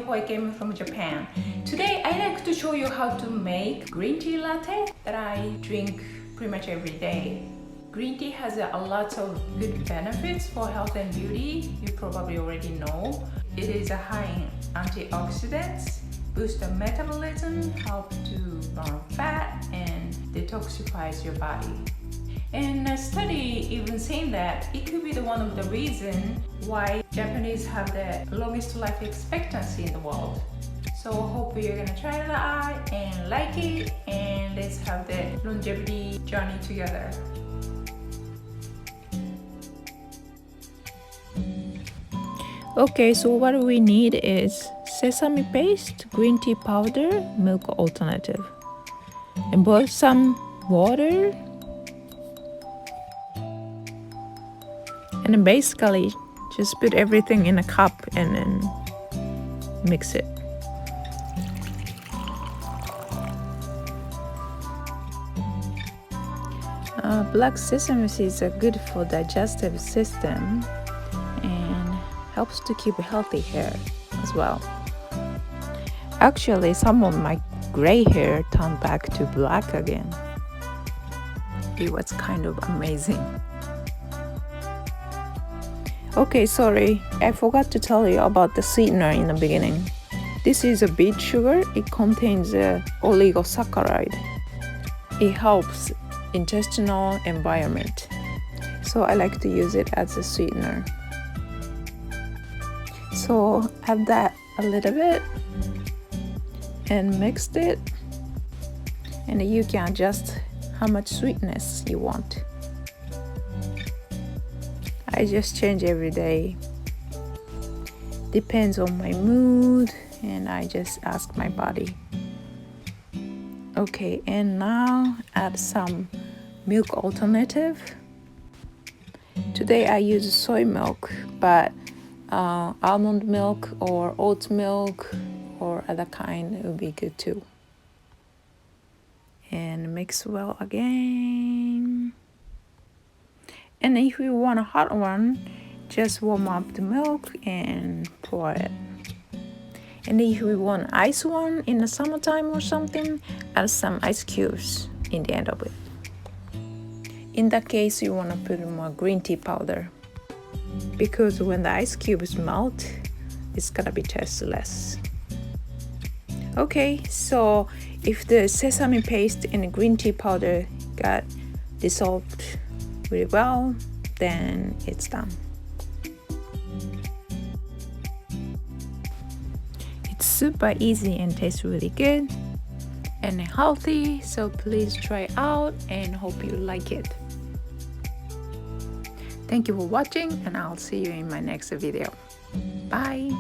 new who I came from Japan. Today I like to show you how to make green tea latte that I drink pretty much every day. Green tea has a lot of good benefits for health and beauty. You probably already know. It is high in antioxidants, boosts the metabolism, help to burn fat, and detoxifies your body. And a study even saying that it could be one of the reasons why Japanese have the longest life expectancy in the world. So hope you're gonna try it out and like it, and let's have the longevity journey together. Okay, so what we need is sesame paste, green tea powder, milk alternative, and boil some water. And then basically just put everything in a cup and then mix it. Black sesame seeds are good for digestive system and helps to keep healthy hair as well. Actually, some of my gray hair turned back to black again. It was kind of amazing. Okay, sorry, I forgot to tell you about the sweetener in the beginning. This is a beet sugar. It contains a oligosaccharide. It helps intestinal environment. So I like to use it as a sweetener. So add that a little bit and mixed it. And you can adjust how much sweetness you want. I just change every day. Depends on my mood, and I just ask my body. Okay, and now add some milk alternative. Today I use soy milk, but almond milk or oat milk or other kind would be good too. And mix well again. And if you want a hot one, just warm up the milk and pour it. And if you want ice one in the summertime or something, add some ice cubes in the end of it. In that case, you want to put more green tea powder, because when the ice cubes melt, it's gonna be tasteless. Okay, so if the sesame paste and the green tea powder got dissolved really well, then it's done. It's super easy and tastes really good and healthy, so please try it out and hope you like it. Thank you for watching, and I'll see you in my next video. Bye.